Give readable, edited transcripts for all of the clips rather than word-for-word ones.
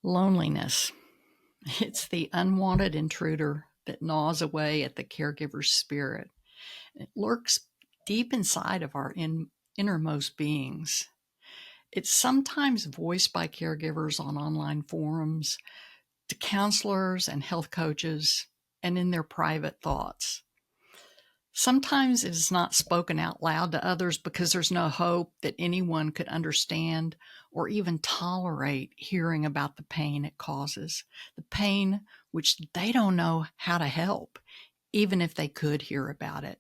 Loneliness. It's the unwanted intruder that gnaws away at the caregiver's spirit. It lurks deep inside of our innermost beings. It's sometimes voiced by caregivers on online forums, to counselors and health coaches, and in their private thoughts. Sometimes it is not spoken out loud to others because there's no hope that anyone could understand or even tolerate hearing about the pain it causes, the pain which they don't know how to help, even if they could hear about it.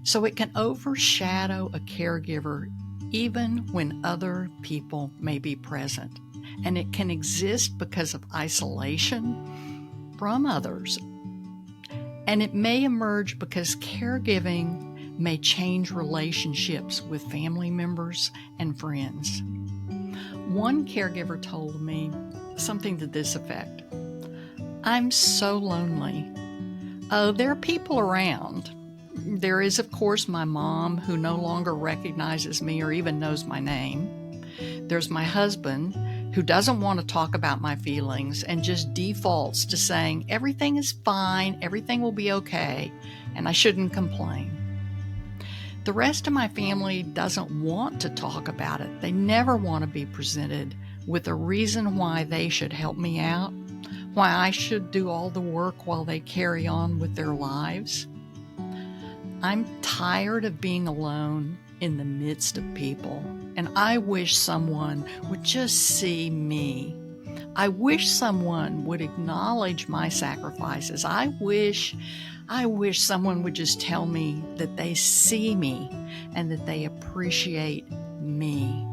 So it can overshadow a caregiver even when other people may be present. And it can exist because of isolation from others. And it may emerge because caregiving may change relationships with family members and friends. One caregiver told me something to this effect: "I'm so lonely. Oh, there are people around. There is, of course, my mom, who no longer recognizes me or even knows my name. There's my husband, who doesn't want to talk about my feelings and just defaults to saying everything is fine, everything will be okay, and I shouldn't complain. The rest of my family doesn't want to talk about it. They never want to be presented with a reason why they should help me out, why I should do all the work while they carry on with their lives. I'm tired of being alone in the midst of people, and I wish someone would just see me. I wish someone would acknowledge my sacrifices. I wish someone would just tell me that they see me and that they appreciate me."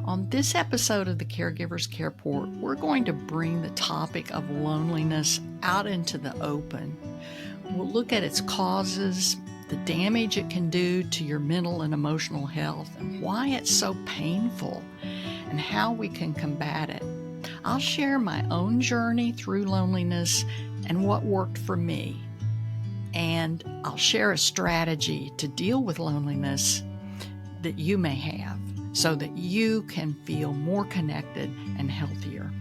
On this episode of the Caregiver's Careport, we're going to bring the topic of loneliness out into the open. We'll look at its causes, the damage it can do to your mental and emotional health, and why it's so painful, and how we can combat it. I'll share my own journey through loneliness and what worked for me. And I'll share a strategy to deal with loneliness that you may have so that you can feel more connected and healthier.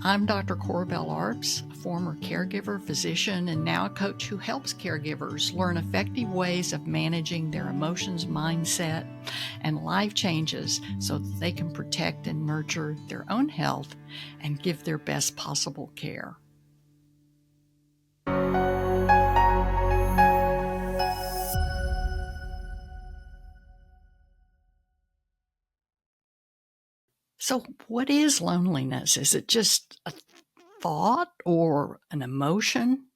I'm Dr. Corabell Arps, a former caregiver, physician, and now a coach who helps caregivers learn effective ways of managing their emotions, mindset, and life changes so that they can protect and nurture their own health and give their best possible care. So, what is loneliness? Is it just a thought or an emotion?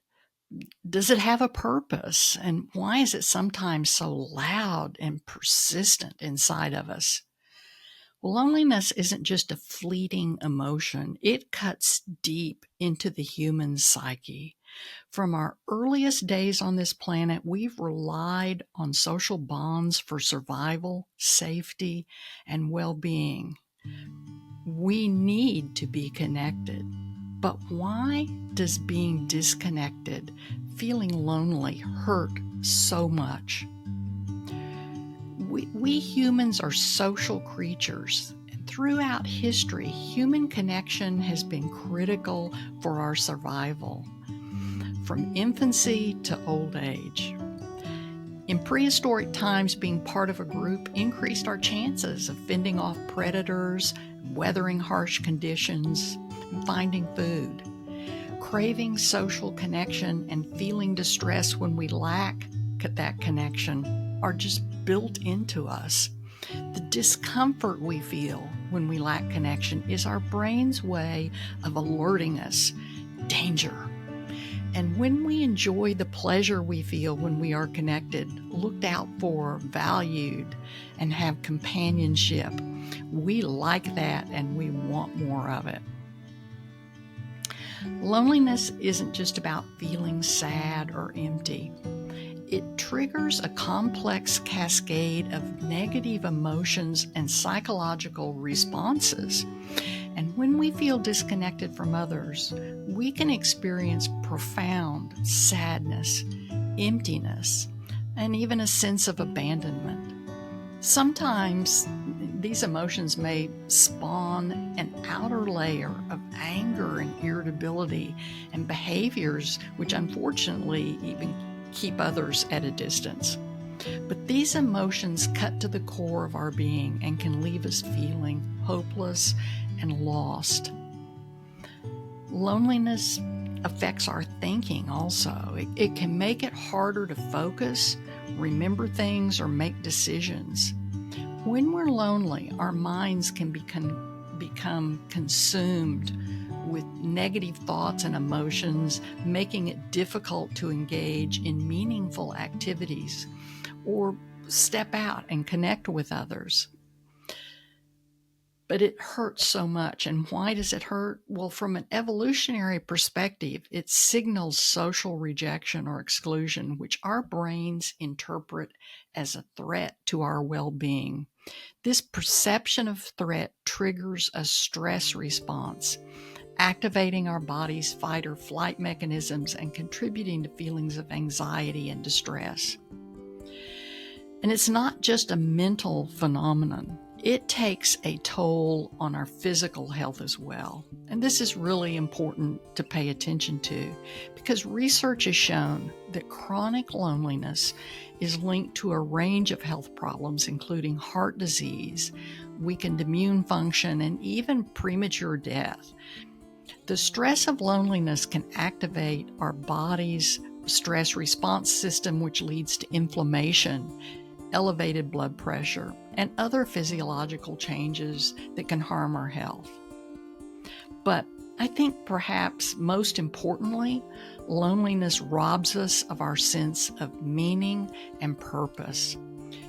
Does it have a purpose? And why is it sometimes so loud and persistent inside of us? Well, loneliness isn't just a fleeting emotion. It cuts deep into the human psyche. From our earliest days on this planet, we've relied on social bonds for survival, safety, and well-being. We need to be connected. But why does being disconnected, feeling lonely, hurt so much? We humans are social creatures, and throughout history, human connection has been critical for our survival, from infancy to old age. In prehistoric times, being part of a group increased our chances of fending off predators, weathering harsh conditions, and finding food. Craving social connection and feeling distress when we lack that connection are just built into us. The discomfort we feel when we lack connection is our brain's way of alerting us, danger. And when we enjoy the pleasure we feel when we are connected, looked out for, valued, and have companionship, we like that and we want more of it. Loneliness isn't just about feeling sad or empty. It triggers a complex cascade of negative emotions and psychological responses. And when we feel disconnected from others, we can experience profound sadness, emptiness, and even a sense of abandonment. Sometimes these emotions may spawn an outer layer of anger and irritability and behaviors which unfortunately even keep others at a distance. But these emotions cut to the core of our being and can leave us feeling hopeless and lost. Loneliness affects our thinking also. It can make it harder to focus, remember things, or make decisions. When we're lonely, our minds can become consumed with negative thoughts and emotions, making it difficult to engage in meaningful activities or step out and connect with others. But it hurts so much. And why does it hurt? Well, from an evolutionary perspective, it signals social rejection or exclusion, which our brains interpret as a threat to our well-being. This perception of threat triggers a stress response, activating our body's fight or flight mechanisms and contributing to feelings of anxiety and distress. And it's not just a mental phenomenon. It takes a toll on our physical health as well. And this is really important to pay attention to because research has shown that chronic loneliness is linked to a range of health problems, including heart disease, weakened immune function, and even premature death. The stress of loneliness can activate our body's stress response system, which leads to inflammation, elevated blood pressure, and other physiological changes that can harm our health. But I think perhaps most importantly, loneliness robs us of our sense of meaning and purpose.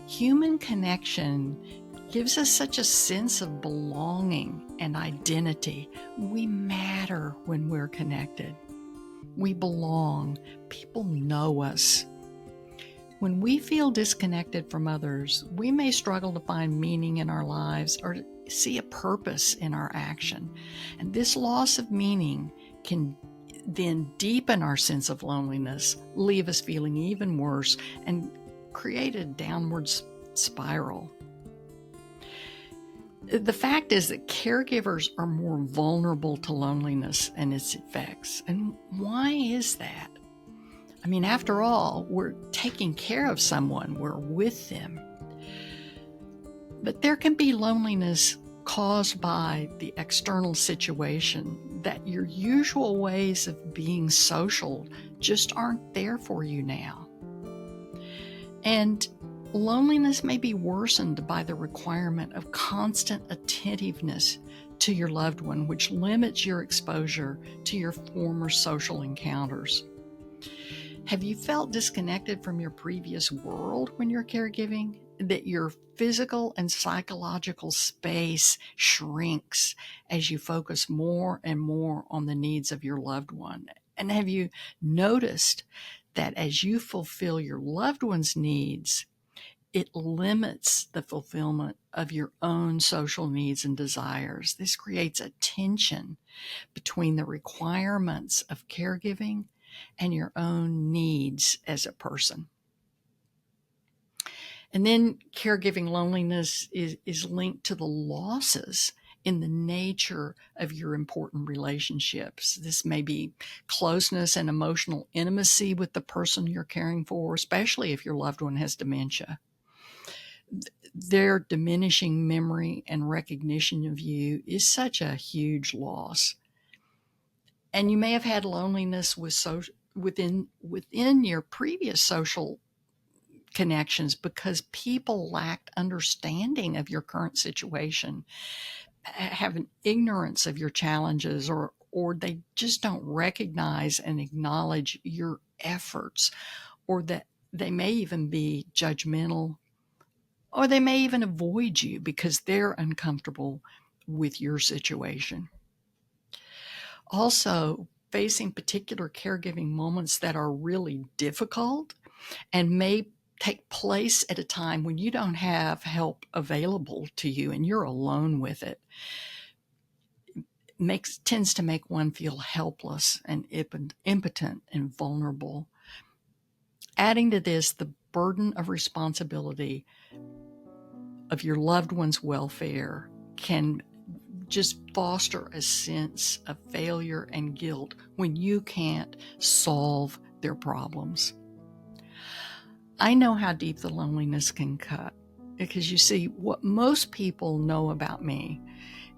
Human connection gives us such a sense of belonging and identity. We matter when we're connected. We belong. People know us. When we feel disconnected from others, we may struggle to find meaning in our lives or see a purpose in our action. And this loss of meaning can then deepen our sense of loneliness, leave us feeling even worse, and create a downward spiral. The fact is that caregivers are more vulnerable to loneliness and its effects. And why is that? I mean, after all, we're taking care of someone, we're with them. But there can be loneliness caused by the external situation that your usual ways of being social just aren't there for you now. And loneliness may be worsened by the requirement of constant attentiveness to your loved one, which limits your exposure to your former social encounters. Have you felt disconnected from your previous world when you're caregiving? That your physical and psychological space shrinks as you focus more and more on the needs of your loved one? And have you noticed that as you fulfill your loved one's needs, it limits the fulfillment of your own social needs and desires? This creates a tension between the requirements of caregiving and your own needs as a person. And then caregiving loneliness is linked to the losses in the nature of your important relationships. This may be closeness and emotional intimacy with the person you're caring for, especially if your loved one has dementia. Their diminishing memory and recognition of you is such a huge loss. And you may have had loneliness within your previous social connections because people lacked understanding of your current situation, have an ignorance of your challenges, or they just don't recognize and acknowledge your efforts, or that they may even be judgmental, or they may even avoid you because they're uncomfortable with your situation. Also, facing particular caregiving moments that are really difficult and may take place at a time when you don't have help available to you and you're alone with it tends to make one feel helpless and impotent and vulnerable. Adding to this, the burden of responsibility of your loved one's welfare can just foster a sense of failure and guilt when you can't solve their problems. I know how deep the loneliness can cut, because you see, what most people know about me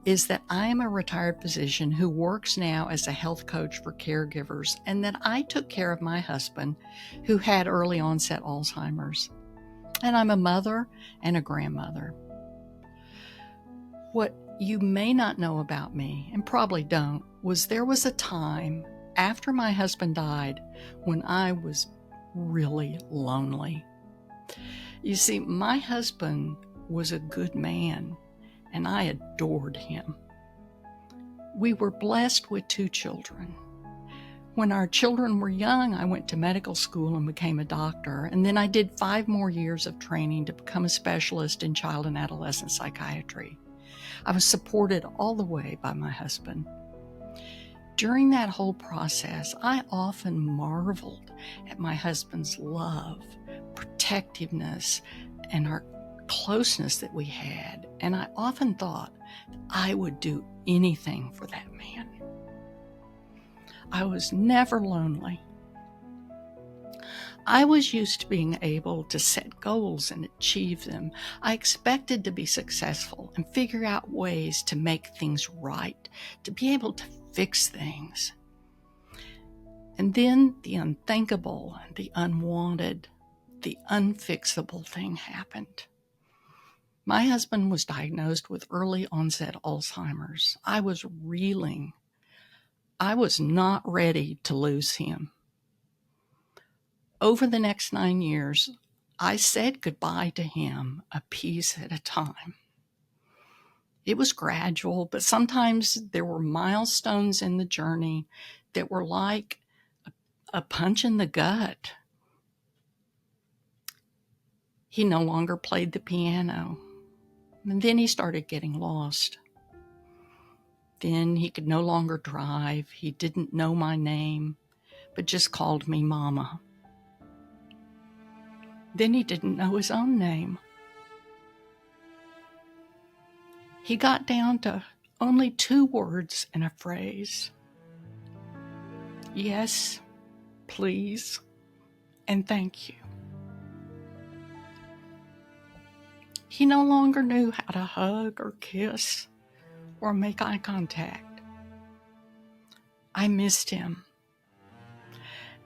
is that I am a retired physician who works now as a health coach for caregivers, and that I took care of my husband who had early onset Alzheimer's. And I'm a mother and a grandmother. What you may not know about me, and probably don't, was there was a time after my husband died when I was really lonely. You see, my husband was a good man, and I adored him. We were blessed with 2 children. When our children were young, I went to medical school and became a doctor, and then I did 5 more years of training to become a specialist in child and adolescent psychiatry. I was supported all the way by my husband. During that whole process, I often marveled at my husband's love, protectiveness, and our closeness that we had, and I often thought I would do anything for that man. I was never lonely. I was used to being able to set goals and achieve them. I expected to be successful and figure out ways to make things right, to be able to fix things. And then the unthinkable, the unwanted, the unfixable thing happened. My husband was diagnosed with early onset Alzheimer's. I was reeling. I was not ready to lose him. Over the next 9 years, I said goodbye to him a piece at a time. It was gradual, but sometimes there were milestones in the journey that were like a punch in the gut. He no longer played the piano, and then he started getting lost. Then he could no longer drive. He didn't know my name, but just called me Mama. Then he didn't know his own name. He got down to only 2 words in a phrase. Yes, please, and thank you. He no longer knew how to hug or kiss or make eye contact. I missed him,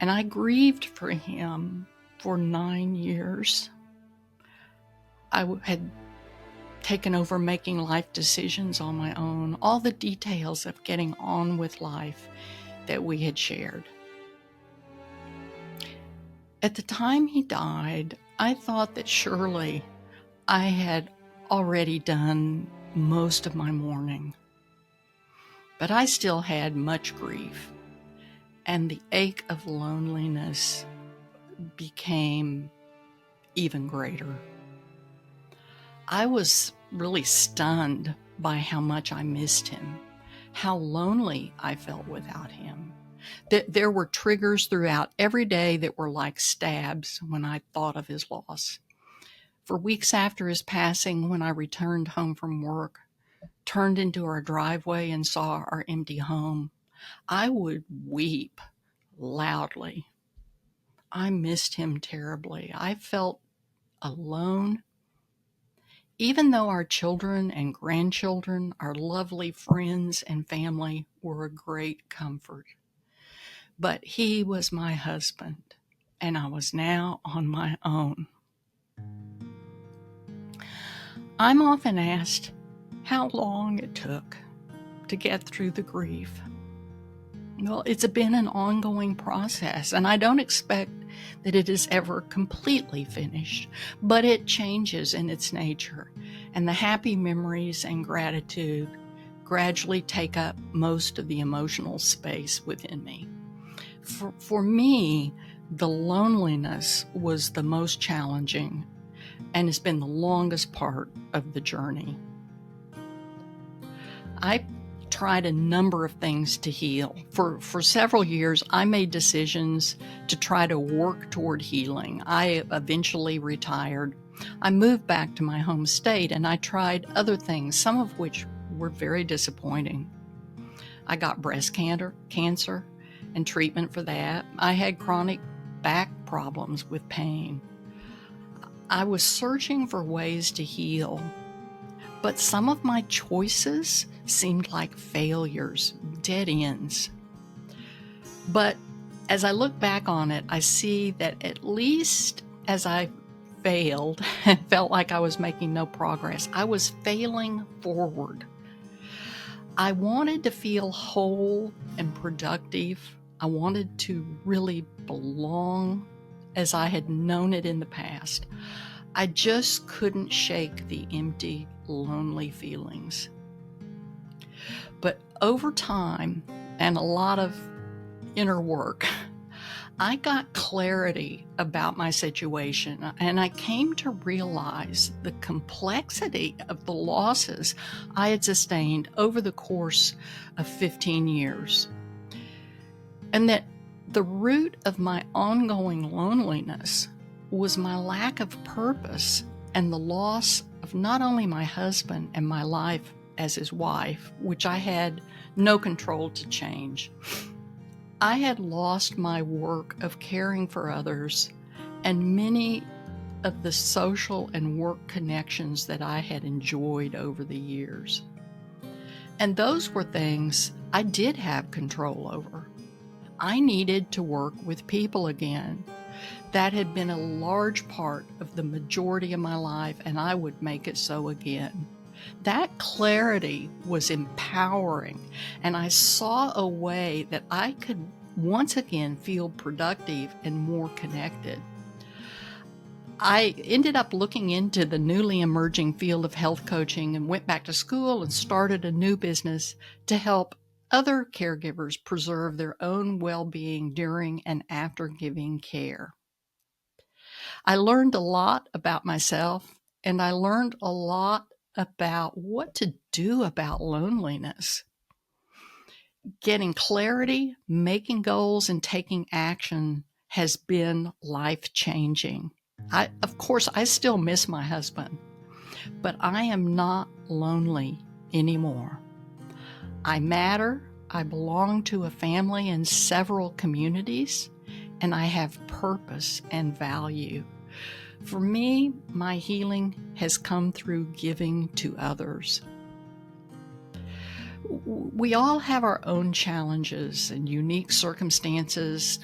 and I grieved for him for 9 years. I had taken over making life decisions on my own, all the details of getting on with life that we had shared. At the time he died, I thought that surely I had already done most of my mourning, but I still had much grief, and the ache of loneliness became even greater. I was really stunned by how much I missed him, how lonely I felt without him. There were triggers throughout every day that were like stabs when I thought of his loss. For weeks after his passing, when I returned home from work, turned into our driveway and saw our empty home, I would weep loudly. I missed him terribly. I felt alone. Even though our children and grandchildren, our lovely friends and family were a great comfort. But he was my husband, and I was now on my own. I'm often asked how long it took to get through the grief. Well, it's been an ongoing process, and I don't expect that it is ever completely finished, but it changes in its nature, and the happy memories and gratitude gradually take up most of the emotional space within me. For me, the loneliness was the most challenging and has been the longest part of the journey. I tried a number of things to heal. For several years, I made decisions to try to work toward healing. I eventually retired, I moved back to my home state and I tried other things, some of which were very disappointing. I got breast cancer and treatment for that. I had chronic back problems with pain. I was searching for ways to heal, but some of my choices seemed like failures, dead ends. But as I look back on it, I see that at least as I failed and felt like I was making no progress, I was failing forward. I wanted to feel whole and productive. I wanted to really belong as I had known it in the past. I just couldn't shake the empty, lonely feelings. But over time and a lot of inner work, I got clarity about my situation, and I came to realize the complexity of the losses I had sustained over the course of 15 years, and that the root of my ongoing loneliness was my lack of purpose and the loss of not only my husband and my life as his wife, which I had no control to change. I had lost my work of caring for others and many of the social and work connections that I had enjoyed over the years. And those were things I did have control over. I needed to work with people again. That had been a large part of the majority of my life, and I would make it so again. That clarity was empowering, and I saw a way that I could once again feel productive and more connected. I ended up looking into the newly emerging field of health coaching and went back to school and started a new business to help other caregivers preserve their own well-being during and after giving care. I learned a lot about myself, and I learned a lot about what to do about loneliness. Getting clarity, making goals, and taking action has been life-changing. Of course, I still miss my husband, but I am not lonely anymore. I matter, I belong to a family and several communities, and I have purpose and value. For me, my healing has come through giving to others. We all have our own challenges and unique circumstances,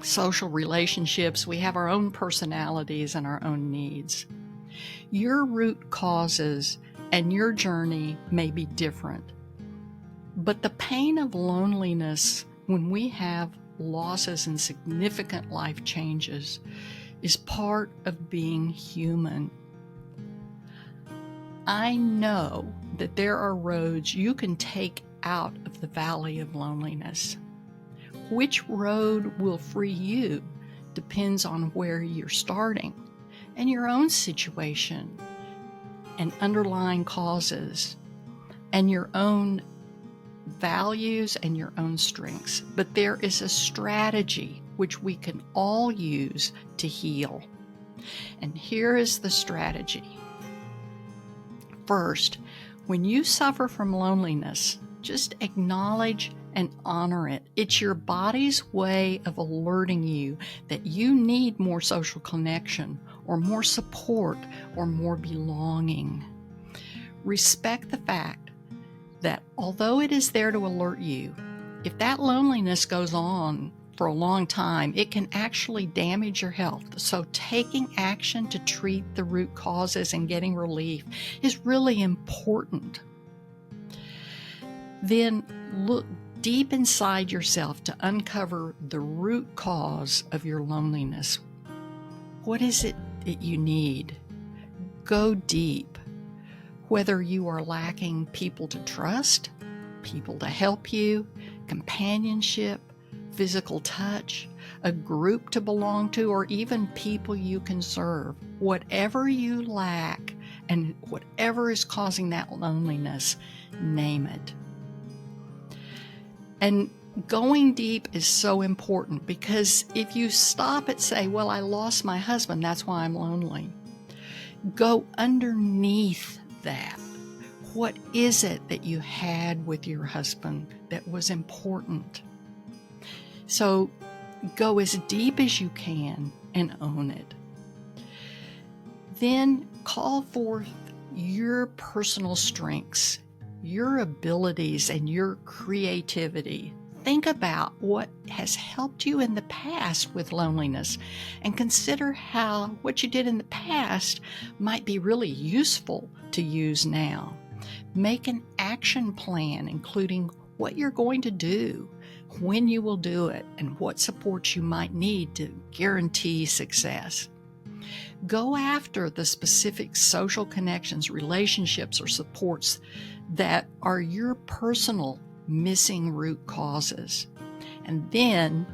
social relationships. We have our own personalities and our own needs. Your root causes and your journey may be different, but the pain of loneliness when we have losses and significant life changes is part of being human. I know that there are roads you can take out of the valley of loneliness. Which road will free you depends on where you're starting and your own situation and underlying causes and your own values and your own strengths. But there is a strategy which we can all use to heal. And here is the strategy. First, when you suffer from loneliness, just acknowledge and honor it. It's your body's way of alerting you that you need more social connection or more support or more belonging. Respect the fact that although it is there to alert you, if that loneliness goes on for a long time, it can actually damage your health. So taking action to treat the root causes and getting relief is really important. Then look deep inside yourself to uncover the root cause of your loneliness. What is it that you need? Go deep. Whether you are lacking people to trust, people to help you, companionship, physical touch, a group to belong to, or even people you can serve. Whatever you lack and whatever is causing that loneliness, name it. And going deep is so important, because if you stop at say, well, I lost my husband, that's why I'm lonely, Go underneath that. What is it that you had with your husband that was important? So go as deep as you can and own it. Then call forth your personal strengths, your abilities, and your creativity. Think about what has helped you in the past with loneliness and consider how what you did in the past might be really useful to use now. Make an action plan, including what you're going to do, when you will do it, and what supports you might need to guarantee success. Go after the specific social connections, relationships, or supports that are your personal missing root causes. And then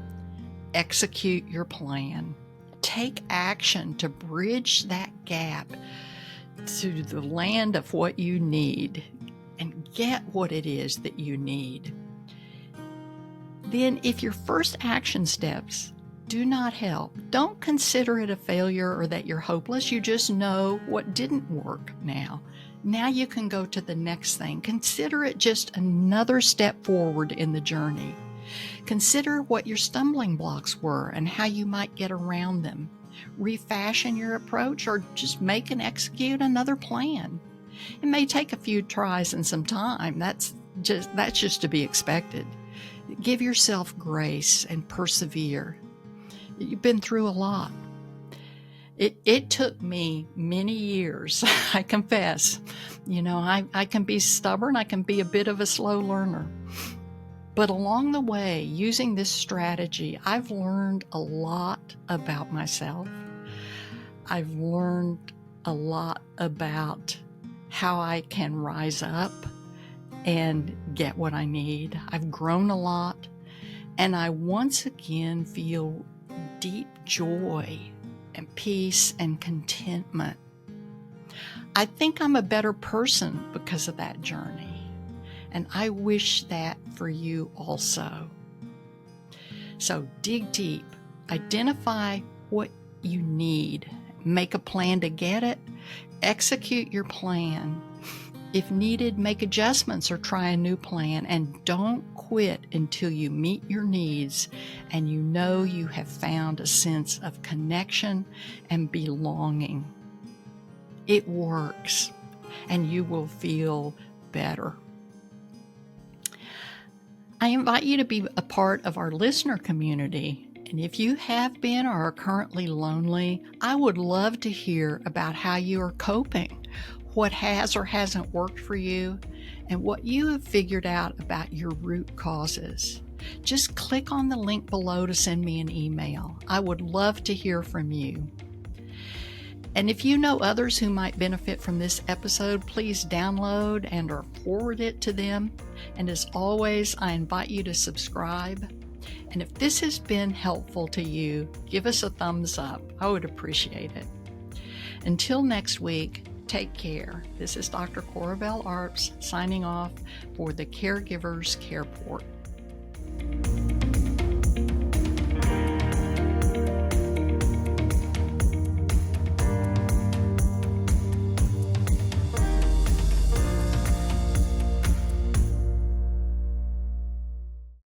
execute your plan. Take action to bridge that gap to the land of what you need and get what it is that you need. Then, if your first action steps do not help, don't consider it a failure or that you're hopeless. You just know what didn't work now. Now you can go to the next thing. Consider it just another step forward in the journey. Consider what your stumbling blocks were and how you might get around them. Refashion your approach or just make and execute another plan. It may take a few tries and some time. That's just to be expected. Give yourself grace and persevere. You've been through a lot. It took me many years, I confess. I can be stubborn. I can be a bit of a slow learner. But along the way, using this strategy, I've learned a lot about myself. I've learned a lot about how I can rise up and get what I need. I've grown a lot, and I once again feel deep joy and peace and contentment. I think I'm a better person because of that journey, and I wish that for you also. So dig deep, identify what you need, make a plan to get it, execute your plan. If needed, make adjustments or try a new plan, and don't quit until you meet your needs and you know you have found a sense of connection and belonging. It works, and you will feel better. I invite you to be a part of our listener community. And if you have been or are currently lonely, I would love to hear about how you are coping, what has or hasn't worked for you, and what you have figured out about your root causes. Just click on the link below to send me an email. I would love to hear from you. And if you know others who might benefit from this episode, please download and or forward it to them. And as always, I invite you to subscribe. And if this has been helpful to you, give us a thumbs up. I would appreciate it. Until next week, take care. This is Dr. Corabell Arps signing off for the Caregivers Careport.